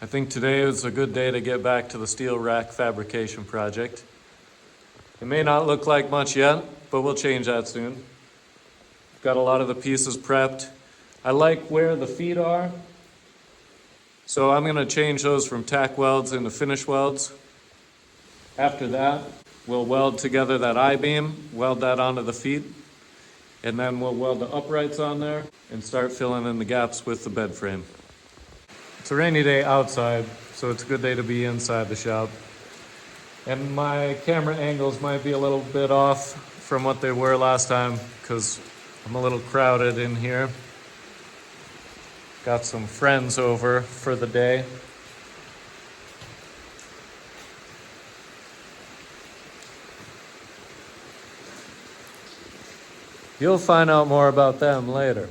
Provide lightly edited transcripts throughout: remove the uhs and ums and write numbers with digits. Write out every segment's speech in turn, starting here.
I think today is a good day to get back to the steel rack fabrication project. It may not look like much yet, but we'll change that soon. Got a lot of the pieces prepped. I like where the feet are, so I'm going to change those from tack welds into finish welds. After that, we'll weld together that I-beam, weld that onto the feet, and then we'll weld the uprights on there and start filling in the gaps with the bed frame. It's a rainy day outside, so it's a good day to be inside the shop. And my camera angles might be a little bit off from what they were last time because I'm a little crowded in here. Got some friends over for the day. You'll find out more about them later.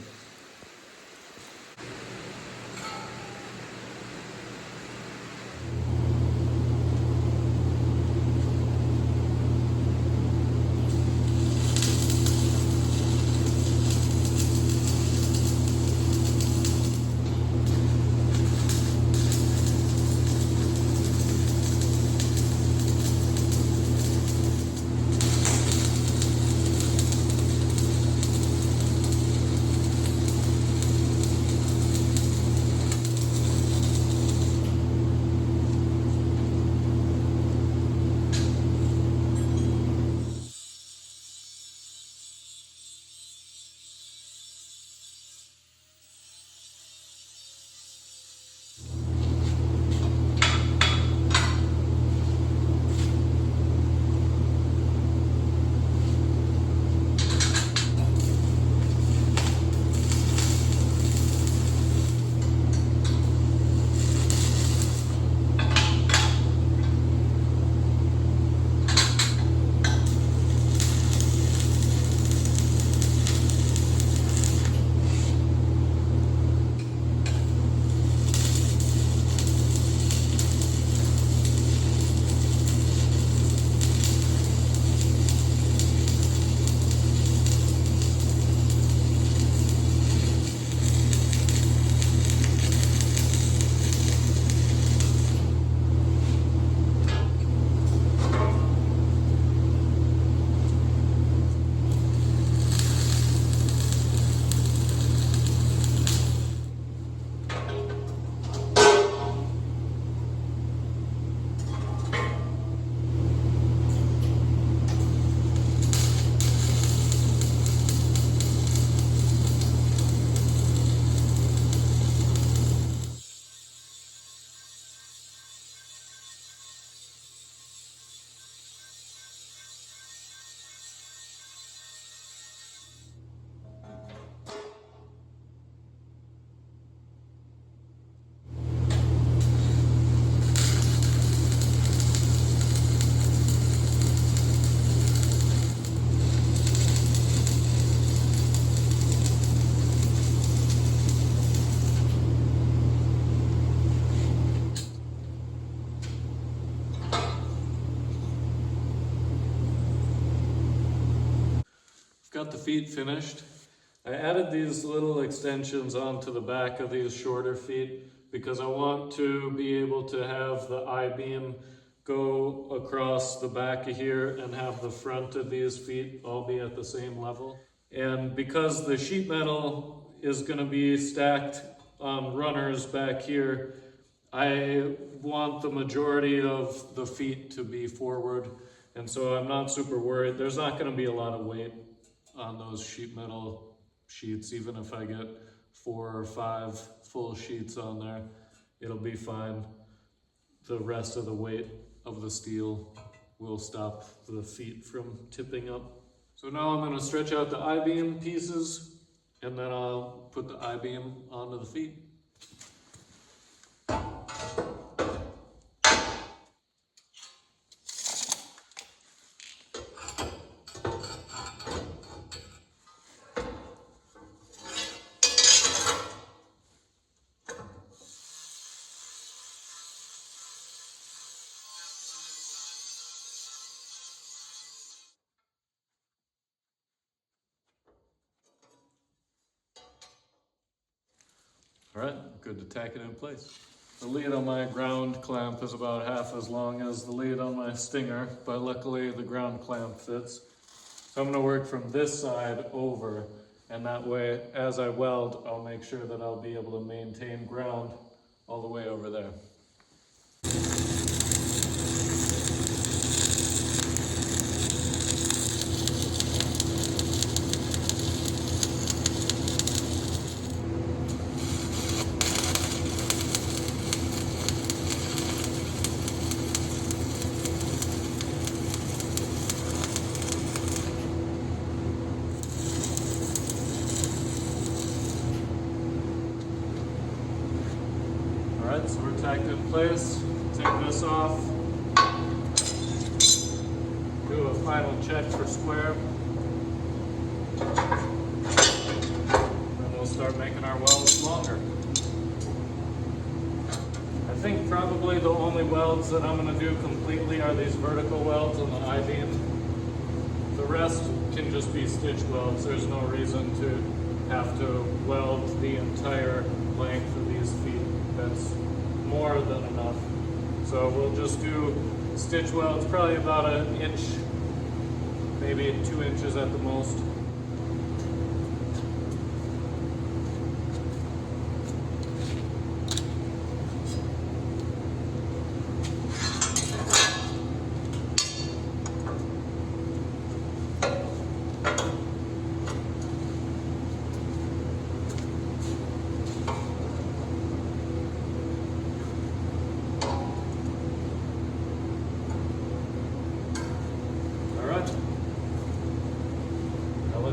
Got the feet finished. I added these little extensions onto the back of these shorter feet because I want to be able to have the I-beam go across the back of here and have the front of these feet all be at the same level. And because the sheet metal is going to be stacked on runners back here, I want the majority of the feet to be forward, and so I'm not super worried. There's not going to be a lot of weight on those sheet metal sheets. Even if I get 4 or 5 full sheets on there, it'll be fine. The rest of the weight of the steel will stop the feet from tipping up. So now I'm going to stretch out the I-beam pieces, and then I'll put the I-beam onto the feet. All right, good to tack it in place. The lead on my ground clamp is about half as long as the lead on my stinger, but luckily the ground clamp fits. So I'm going to work from this side over, and that way as I weld, I'll make sure that I'll be able to maintain ground all the way over there. Alright, so we're tacked in place. Take this off. Do a final check for square. Then we'll start making our welds longer. I think probably the only welds that I'm going to do completely are these vertical welds on the I-beam. The rest can just be stitch welds. There's no reason to have to weld the entire length of these feet. That's more than enough. So we'll just do stitch welds, probably about an inch, maybe 2 inches at the most.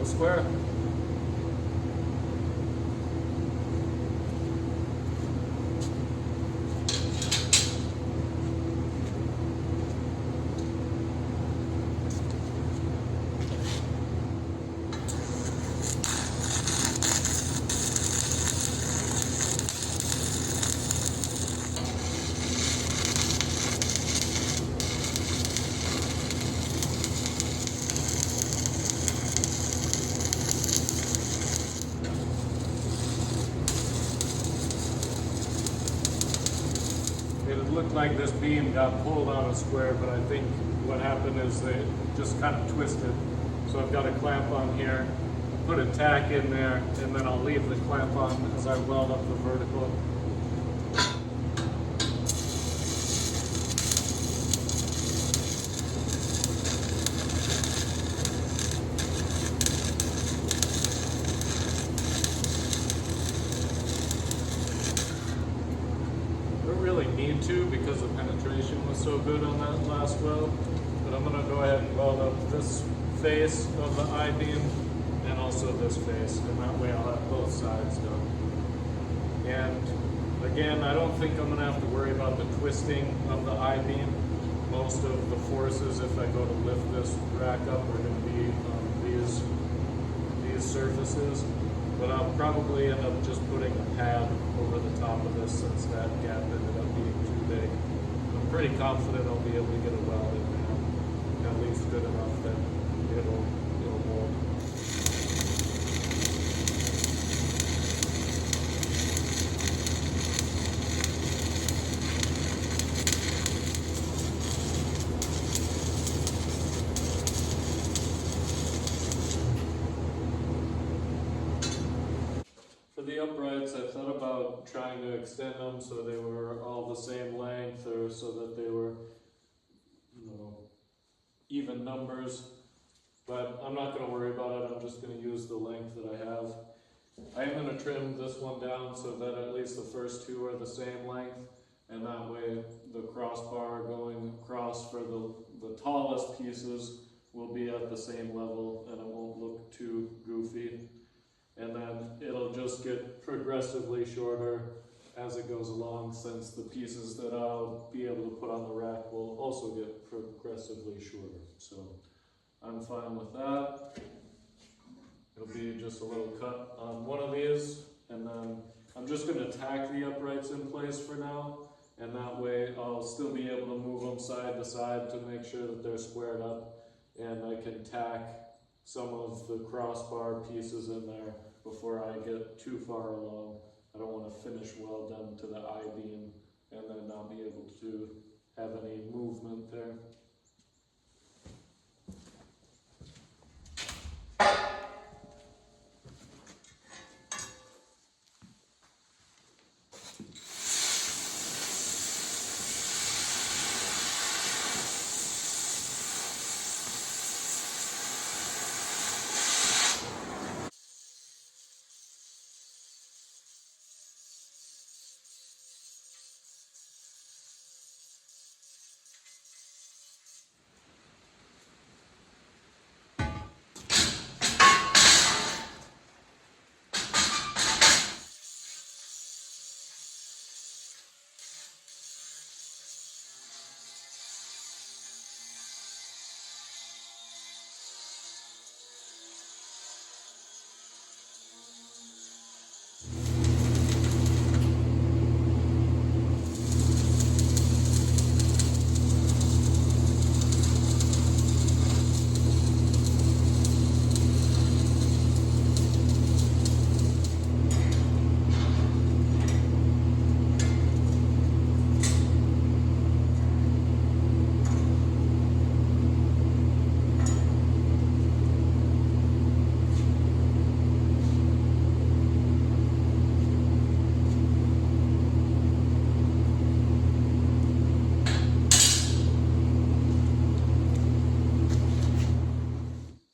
Square. It looked like this beam got pulled on a square, but I think what happened is they just kind of twisted. So I've got a clamp on here, put a tack in there, and then I'll leave the clamp on as I weld up the vertical. Need to because the penetration was so good on that last weld, but I'm going to go ahead and weld up this face of the I-beam and also this face, and that way I'll have both sides done. And again, I don't think I'm going to have to worry about the twisting of the I-beam. Most of the forces, if I go to lift this rack up, are going to be on these surfaces. But I'll probably end up just putting a pad over the top of this since that gap ended up being too big. I'm pretty confident I'll be able to get a weld in there, at least good enough that it'll hold. For the uprights, I thought about trying to extend them so they were all the same length, or so that they were, even numbers. But I'm not going to worry about it. I'm just going to use the length that I have. I am going to trim this one down so that at least the first two are the same length, and that way the crossbar going across for the tallest pieces will be at the same level and it won't look too goofy. And then it'll just get progressively shorter as it goes along, since the pieces that I'll be able to put on the rack will also get progressively shorter. So I'm fine with that. It'll be just a little cut on one of these, and then I'm just going to tack the uprights in place for now, and that way I'll still be able to move them side to side to make sure that they're squared up, and I can tack some of the crossbar pieces in there before I get too far along. I don't want to finish weld them to the I-beam have any movement there.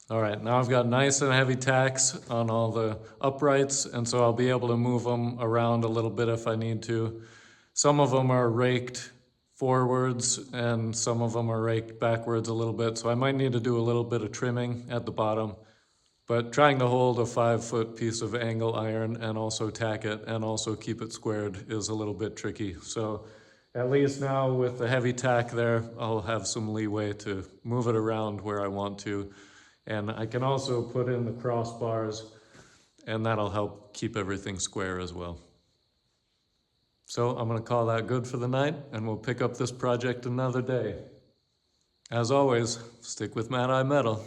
All right, now I've got nice and heavy tacks on all the uprights, and so I'll be able to move them around a little bit if I need to. Some of them are raked forwards and some of them are raked backwards a little bit, so I might need to do a little bit of trimming at the bottom. But trying to hold a 5-foot piece of angle iron and also tack it and also keep it squared is a little bit tricky. So at least now with the heavy tack there, I'll have some leeway to move it around where I want to. And I can also put in the crossbars, and that'll help keep everything square as well. So I'm gonna call that good for the night, and we'll pick up this project another day. As always, stick with Mad Eye Metal.